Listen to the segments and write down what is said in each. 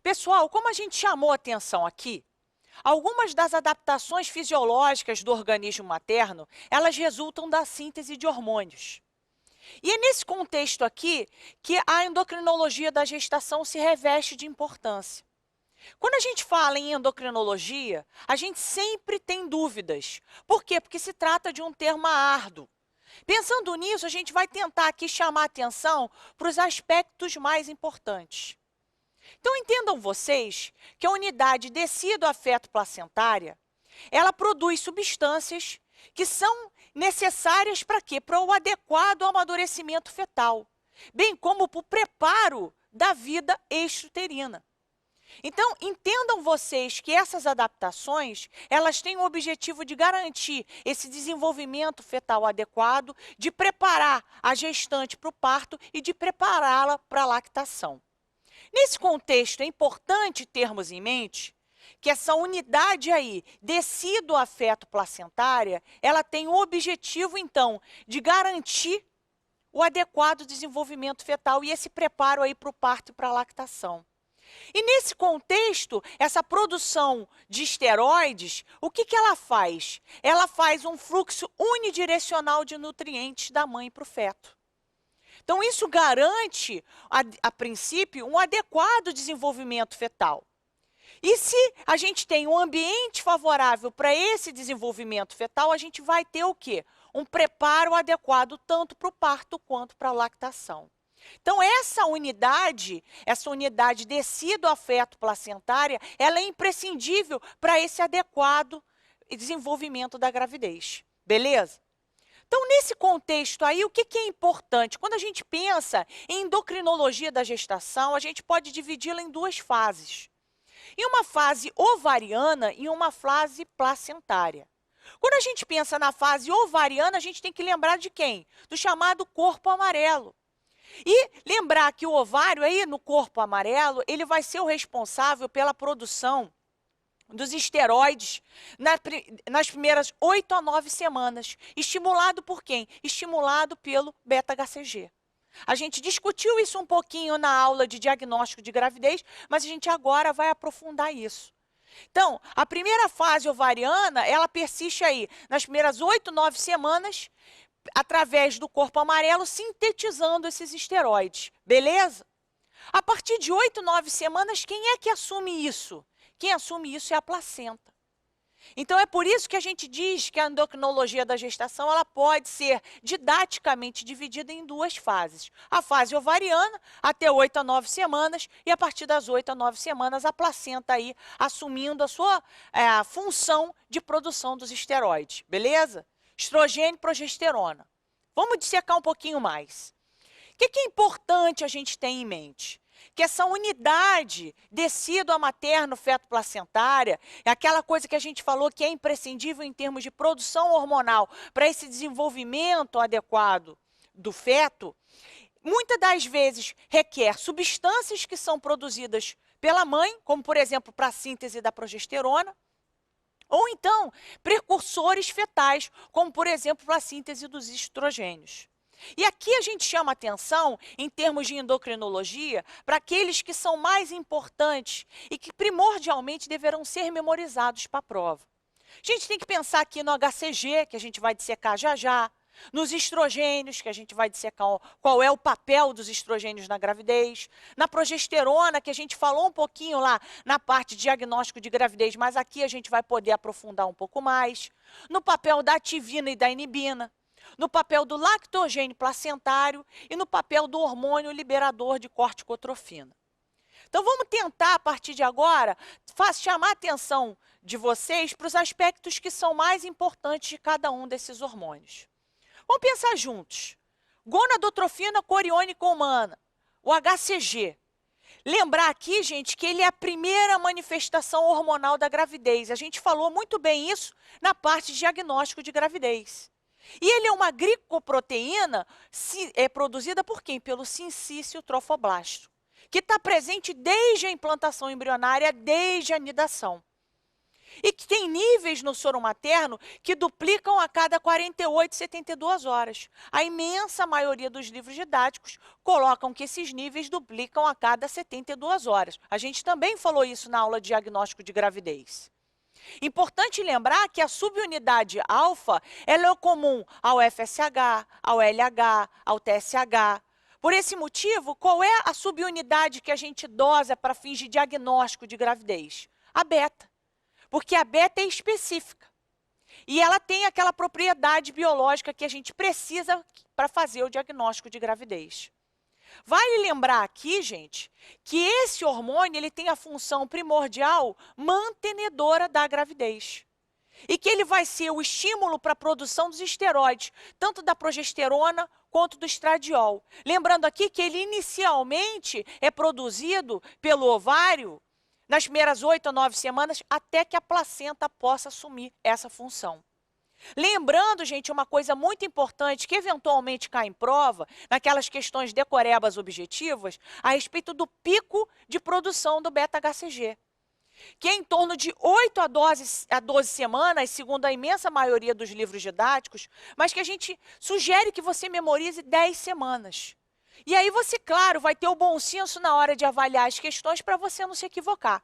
Pessoal, como a gente chamou atenção aqui, algumas das adaptações fisiológicas do organismo materno, elas resultam da síntese de hormônios. E é nesse contexto aqui que a endocrinologia da gestação se reveste de importância. Quando a gente fala em endocrinologia, a gente sempre tem dúvidas. Por quê? Porque se trata de um termo árduo. Pensando nisso, a gente vai tentar aqui chamar atenção para os aspectos mais importantes. Então, entendam vocês que a unidade tecido-afeto-placentária, ela produz substâncias que são necessárias para quê? Para o adequado amadurecimento fetal, bem como para o preparo da vida extrauterina. Então, entendam vocês que essas adaptações, elas têm o objetivo de garantir esse desenvolvimento fetal adequado, de preparar a gestante para o parto e de prepará-la para a lactação. Nesse contexto, é importante termos em mente que essa unidade aí, tecido-afeto-placentária, ela tem o objetivo, então, de garantir o adequado desenvolvimento fetal e esse preparo aí para o parto e para a lactação. E nesse contexto, essa produção de esteroides, o que ela faz? Ela faz um fluxo unidirecional de nutrientes da mãe para o feto. Então, isso garante, a princípio, um adequado desenvolvimento fetal. E se a gente tem um ambiente favorável para esse desenvolvimento fetal, a gente vai ter o quê? Um preparo adequado tanto para o parto quanto para a lactação. Então, essa unidade tecido-afeto-placentária, ela é imprescindível para esse adequado desenvolvimento da gravidez. Beleza? Então, nesse contexto aí, o que é importante? Quando a gente pensa em endocrinologia da gestação, a gente pode dividi-la em duas fases. Em uma fase ovariana e uma fase placentária. Quando a gente pensa na fase ovariana, a gente tem que lembrar de quem? Do chamado corpo amarelo. E lembrar que o ovário aí no corpo amarelo, ele vai ser o responsável pela produção dos esteroides nas primeiras 8 a 9 semanas. Estimulado por quem? Estimulado pelo beta-HCG. A gente discutiu isso um pouquinho na aula de diagnóstico de gravidez, mas a gente agora vai aprofundar isso. Então, a primeira fase ovariana, ela persiste aí nas primeiras 8, 9 semanas, através do corpo amarelo, sintetizando esses esteroides. Beleza? A partir de 8, 9 semanas, quem é que assume isso? Quem assume isso é a placenta. Então, é por isso que a gente diz que a endocrinologia da gestação ela pode ser didaticamente dividida em duas fases. A fase ovariana, até 8 a 9 semanas, e a partir das 8 a 9 semanas, a placenta aí assumindo a sua função de produção dos esteroides. Beleza? Estrogênio e progesterona. Vamos dissecar um pouquinho mais. O que é importante a gente ter em mente? Que essa unidade tecido materno feto placentária é aquela coisa que a gente falou que é imprescindível em termos de produção hormonal para esse desenvolvimento adequado do feto, muitas das vezes requer substâncias que são produzidas pela mãe, como por exemplo para a síntese da progesterona, ou então precursores fetais, como por exemplo para a síntese dos estrogênios. E aqui a gente chama atenção, em termos de endocrinologia, para aqueles que são mais importantes e que primordialmente deverão ser memorizados para a prova. A gente tem que pensar aqui no HCG, que a gente vai dissecar já já, nos estrogênios, que a gente vai dissecar qual é o papel dos estrogênios na gravidez, na progesterona, que a gente falou um pouquinho lá na parte de diagnóstico de gravidez, mas aqui a gente vai poder aprofundar um pouco mais, no papel da ativina e da inibina, no papel do lactogênio placentário e no papel do hormônio liberador de corticotrofina. Então, vamos tentar, a partir de agora, chamar a atenção de vocês para os aspectos que são mais importantes de cada um desses hormônios. Vamos pensar juntos. Gonadotrofina coriônica humana, o HCG. Lembrar aqui, gente, que ele é a primeira manifestação hormonal da gravidez. A gente falou muito bem isso na parte de diagnóstico de gravidez. E ele é uma glicoproteína produzida por quem? Pelo sincício trofoblasto, que está presente desde a implantação embrionária, desde a anidação. e que tem níveis no soro materno que duplicam a cada 48, 72 horas. A imensa maioria dos livros didáticos colocam que esses níveis duplicam a cada 72 horas. A gente também falou isso na aula de diagnóstico de gravidez. Importante lembrar que a subunidade alfa ela é comum ao FSH, ao LH, ao TSH. Por esse motivo, qual é a subunidade que a gente dosa para fins de diagnóstico de gravidez? A beta. Porque a beta é específica. E ela tem aquela propriedade biológica que a gente precisa para fazer o diagnóstico de gravidez. Vale lembrar aqui, gente, que esse hormônio ele tem a função primordial mantenedora da gravidez. E que ele vai ser o estímulo para a produção dos esteroides, tanto da progesterona quanto do estradiol. Lembrando aqui que ele inicialmente é produzido pelo ovário nas primeiras 8 a 9 semanas, até que a placenta possa assumir essa função. Lembrando, gente, uma coisa muito importante que eventualmente cai em prova, naquelas questões decorebas objetivas, a respeito do pico de produção do beta-HCG, que é em torno de 8 a 12 semanas, segundo a imensa maioria dos livros didáticos, mas que a gente sugere que você memorize 10 semanas. E aí você, claro, vai ter o bom senso na hora de avaliar as questões para você não se equivocar.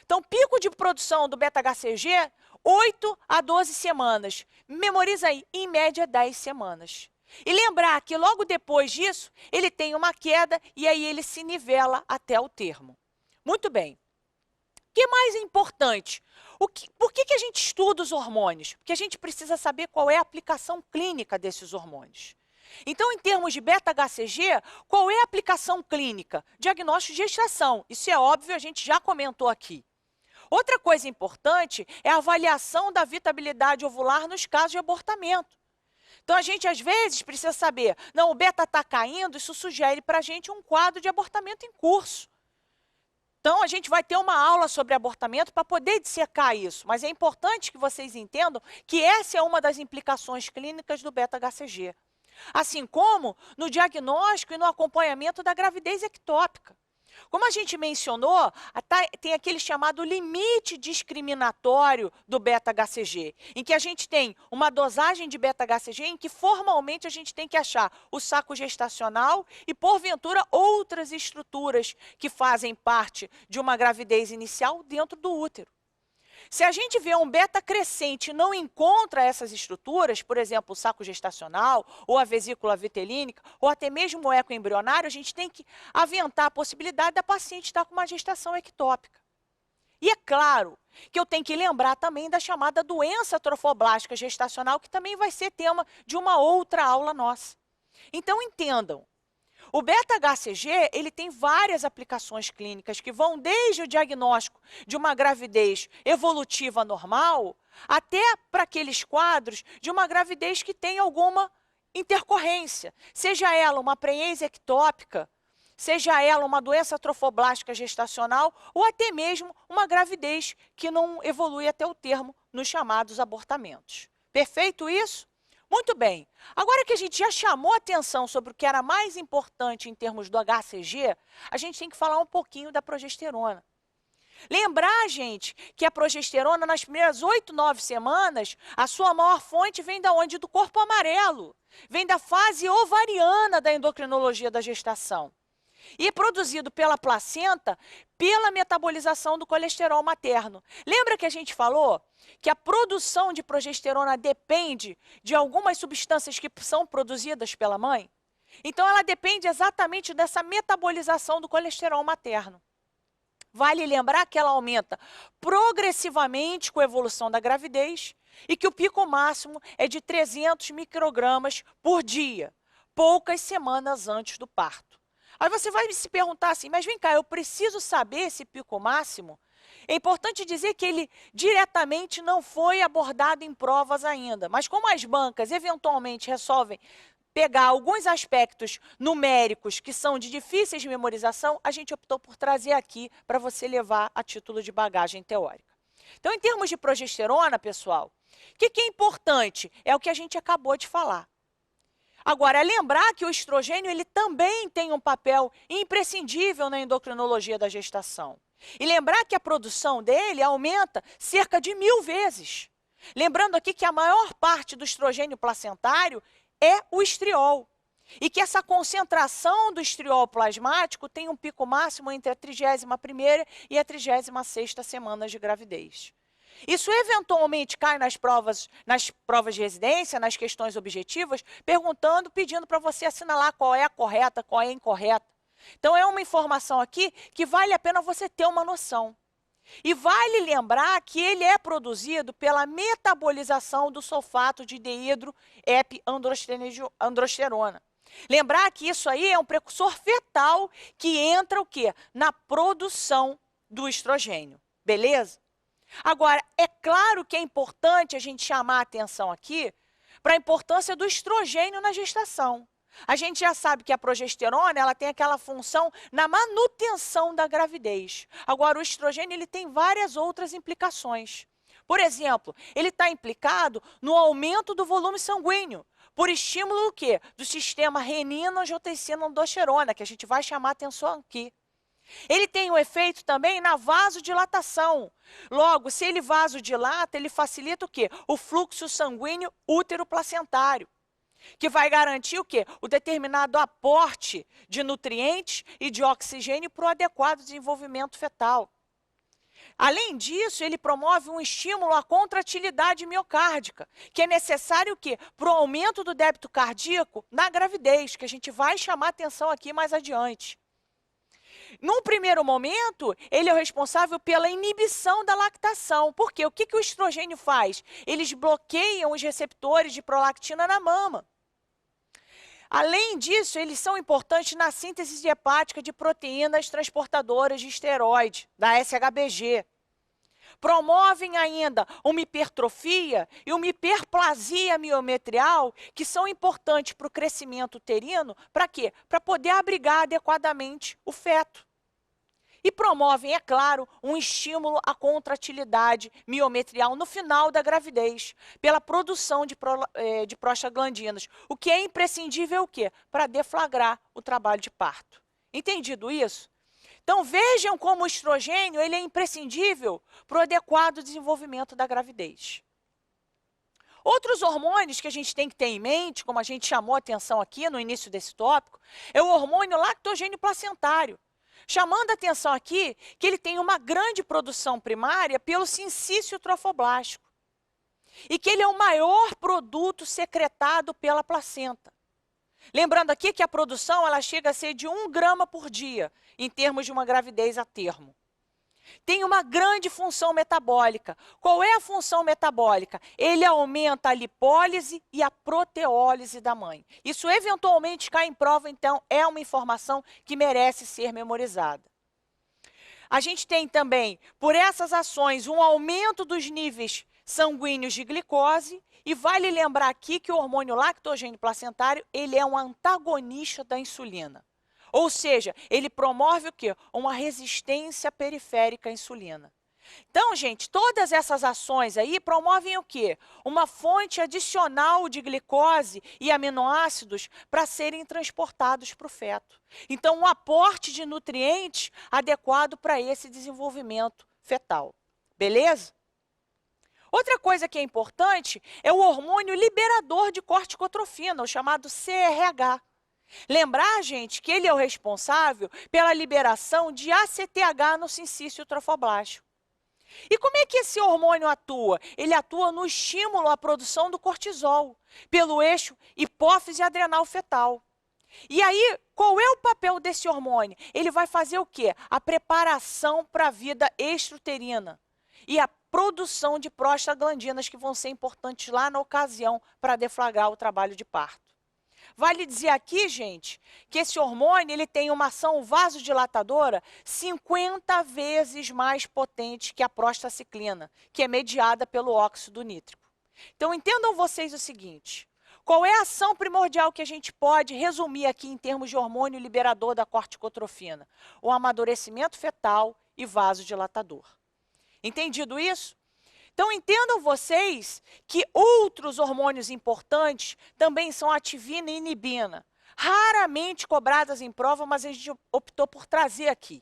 Então, pico de produção do beta-HCG, 8 a 12 semanas. Memoriza aí, em média, 10 semanas. E lembrar que logo depois disso, ele tem uma queda e aí ele se nivela até o termo. Muito bem. O que mais é importante? Por que a gente estuda os hormônios? Porque a gente precisa saber qual é a aplicação clínica desses hormônios. Então, em termos de beta-HCG, qual é a aplicação clínica? Diagnóstico de gestação. Isso é óbvio, a gente já comentou aqui. Outra coisa importante é a avaliação da viabilidade ovular nos casos de abortamento. Então, a gente, às vezes, precisa saber, não, o beta está caindo, isso sugere para a gente um quadro de abortamento em curso. Então, a gente vai ter uma aula sobre abortamento para poder dissecar isso, mas é importante que vocês entendam que essa é uma das implicações clínicas do beta-HCG. Assim como no diagnóstico e no acompanhamento da gravidez ectópica. Como a gente mencionou, tem aquele chamado limite discriminatório do beta-HCG, em que a gente tem uma dosagem de beta-HCG em que formalmente a gente tem que achar o saco gestacional e, porventura, outras estruturas que fazem parte de uma gravidez inicial dentro do útero. Se a gente vê um beta crescente e não encontra essas estruturas, por exemplo, o saco gestacional, ou a vesícula vitelínica, ou até mesmo o eco embrionário, a gente tem que aventar a possibilidade da paciente estar com uma gestação ectópica. E é claro que eu tenho que lembrar também da chamada doença trofoblástica gestacional, que também vai ser tema de uma outra aula nossa. Então, entendam. O beta-HCG, ele tem várias aplicações clínicas que vão desde o diagnóstico de uma gravidez evolutiva normal até para aqueles quadros de uma gravidez que tem alguma intercorrência, seja ela uma prenese ectópica, seja ela uma doença trofoblástica gestacional ou até mesmo uma gravidez que não evolui até o termo nos chamados abortamentos. Perfeito isso? Muito bem. Agora que a gente já chamou atenção sobre o que era mais importante em termos do HCG, a gente tem que falar um pouquinho da progesterona. Lembrar, gente, que a progesterona, nas primeiras 8, 9 semanas, a sua maior fonte vem da onde? Do corpo amarelo. Vem da fase ovariana da endocrinologia da gestação. E é produzido pela placenta pela metabolização do colesterol materno. Lembra que a gente falou que a produção de progesterona depende de algumas substâncias que são produzidas pela mãe? Então, ela depende exatamente dessa metabolização do colesterol materno. Vale lembrar que ela aumenta progressivamente com a evolução da gravidez e que o pico máximo é de 300 microgramas por dia, poucas semanas antes do parto. Aí você vai se perguntar assim, mas vem cá, eu preciso saber esse pico máximo? É importante dizer que ele diretamente não foi abordado em provas ainda, mas como as bancas eventualmente resolvem pegar alguns aspectos numéricos que são de difíceis memorização, a gente optou por trazer aqui para você levar a título de bagagem teórica. Então, em termos de progesterona, pessoal, o que é importante? É o que a gente acabou de falar. Agora, lembrar que o estrogênio ele também tem um papel imprescindível na endocrinologia da gestação. E lembrar que a produção dele aumenta cerca de 1000 vezes. Lembrando aqui que a maior parte do estrogênio placentário é o estriol. E que essa concentração do estriol plasmático tem um pico máximo entre a 31ª e a 36ª semana de gravidez. Isso eventualmente cai nas provas de residência, nas questões objetivas, perguntando, pedindo para você assinalar qual é a correta, qual é a incorreta. Então, é uma informação aqui que vale a pena você ter uma noção. E vale lembrar que ele é produzido pela metabolização do sulfato de dehidroepiandrosterona. Lembrar que isso aí é um precursor fetal que entra o quê? Na produção do estrogênio, beleza? Agora, é claro que é importante a gente chamar a atenção aqui para a importância do estrogênio na gestação. A gente já sabe que a progesterona ela tem aquela função na manutenção da gravidez. Agora, o estrogênio ele tem várias outras implicações. Por exemplo, ele está implicado no aumento do volume sanguíneo, por estímulo o quê? Do sistema renina-angiotensina-aldosterona, que a gente vai chamar a atenção aqui. Ele tem um efeito também na vasodilatação. Logo, se ele vasodilata, ele facilita o quê? O fluxo sanguíneo útero-placentário, que vai garantir o quê? O determinado aporte de nutrientes e de oxigênio para o adequado desenvolvimento fetal. Além disso, ele promove um estímulo à contratilidade miocárdica, que é necessário o quê? Para o aumento do débito cardíaco na gravidez, que a gente vai chamar atenção aqui mais adiante. Num primeiro momento, ele é o responsável pela inibição da lactação. Por quê? O que o estrogênio faz? Eles bloqueiam os receptores de prolactina na mama. Além disso, eles são importantes na síntese hepática de proteínas transportadoras de esteroide, da SHBG. Promovem ainda uma hipertrofia e uma hiperplasia miometrial, que são importantes para o crescimento uterino. Para quê? Para poder abrigar adequadamente o feto. E promovem, é claro, um estímulo à contratilidade miometrial no final da gravidez, pela produção de prostaglandinas, o que é imprescindível o quê? Para deflagrar o trabalho de parto. Entendido isso? Então, vejam como o estrogênio ele é imprescindível para o adequado desenvolvimento da gravidez. Outros hormônios que a gente tem que ter em mente, como a gente chamou a atenção aqui no início desse tópico, é o hormônio lactogênio placentário. Chamando a atenção aqui que ele tem uma grande produção primária pelo sincício trofoblástico. E que ele é o maior produto secretado pela placenta. Lembrando aqui que a produção ela chega a ser de 1 grama por dia, em termos de uma gravidez a termo. Tem uma grande função metabólica. Qual é a função metabólica? Ele aumenta a lipólise e a proteólise da mãe. Isso eventualmente cai em prova, então é uma informação que merece ser memorizada. A gente tem também, por essas ações, um aumento dos níveis sanguíneos de glicose. E vale lembrar aqui que o hormônio lactogênio placentário ele é um antagonista da insulina. Ou seja, ele promove o quê? Uma resistência periférica à insulina. Então, gente, todas essas ações aí promovem o quê? Uma fonte adicional de glicose e aminoácidos para serem transportados para o feto. Então, um aporte de nutrientes adequado para esse desenvolvimento fetal. Beleza? Outra coisa que é importante é o hormônio liberador de corticotrofina, o chamado CRH. Lembrar, gente, que ele é o responsável pela liberação de ACTH no sincício trofoblástico. E como é que esse hormônio atua? Ele atua no estímulo à produção do cortisol, pelo eixo hipófise adrenal fetal. E aí, qual é o papel desse hormônio? Ele vai fazer o quê? A preparação para a vida extrauterina e a produção de prostaglandinas que vão ser importantes lá na ocasião para deflagrar o trabalho de parto. Vale dizer aqui, gente, que esse hormônio ele tem uma ação vasodilatadora 50 vezes mais potente que a prostaciclina, que é mediada pelo óxido nítrico. Então, entendam vocês o seguinte, qual é a ação primordial que a gente pode resumir aqui em termos de hormônio liberador da corticotrofina? O amadurecimento fetal e vasodilatador. Entendido isso? Então, entendam vocês que outros hormônios importantes também são a ativina e inibina, raramente cobradas em prova, mas a gente optou por trazer aqui.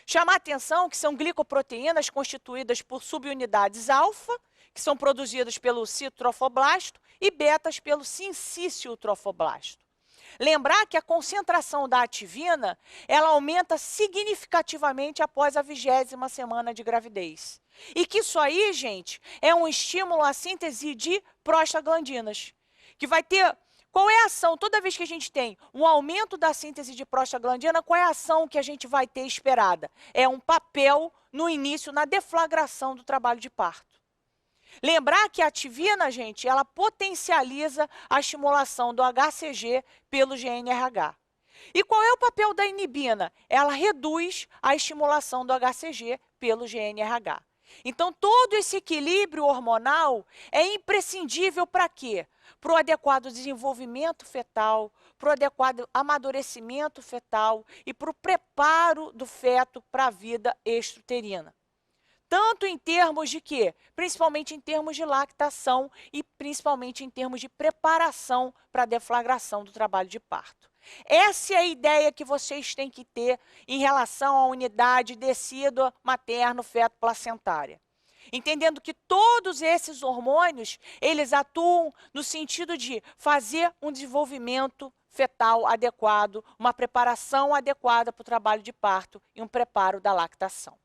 Chamar a atenção que são glicoproteínas constituídas por subunidades alfa, que são produzidas pelo citrofobblasto, e betas pelo sincício trofoblasto. Lembrar que a concentração da ativina, ela aumenta significativamente após a 20ª semana de gravidez. E que isso aí, gente, é um estímulo à síntese de prostaglandinas, que vai ter... Qual é a ação? Toda vez que a gente tem um aumento da síntese de prostaglandina, qual é a ação que a gente vai ter esperada? É um papel no início, na deflagração do trabalho de parto. Lembrar que a ativina, gente, ela potencializa a estimulação do HCG pelo GNRH. E qual é o papel da inibina? Ela reduz a estimulação do HCG pelo GNRH. Então, todo esse equilíbrio hormonal é imprescindível para quê? Para o adequado desenvolvimento fetal, para o adequado amadurecimento fetal e para o preparo do feto para a vida extrauterina. Tanto em termos de quê? Principalmente em termos de lactação e principalmente em termos de preparação para a deflagração do trabalho de parto. Essa é a ideia que vocês têm que ter em relação à unidade decídua materno-feto placentária. Entendendo que todos esses hormônios, eles atuam no sentido de fazer um desenvolvimento fetal adequado, uma preparação adequada para o trabalho de parto e um preparo da lactação.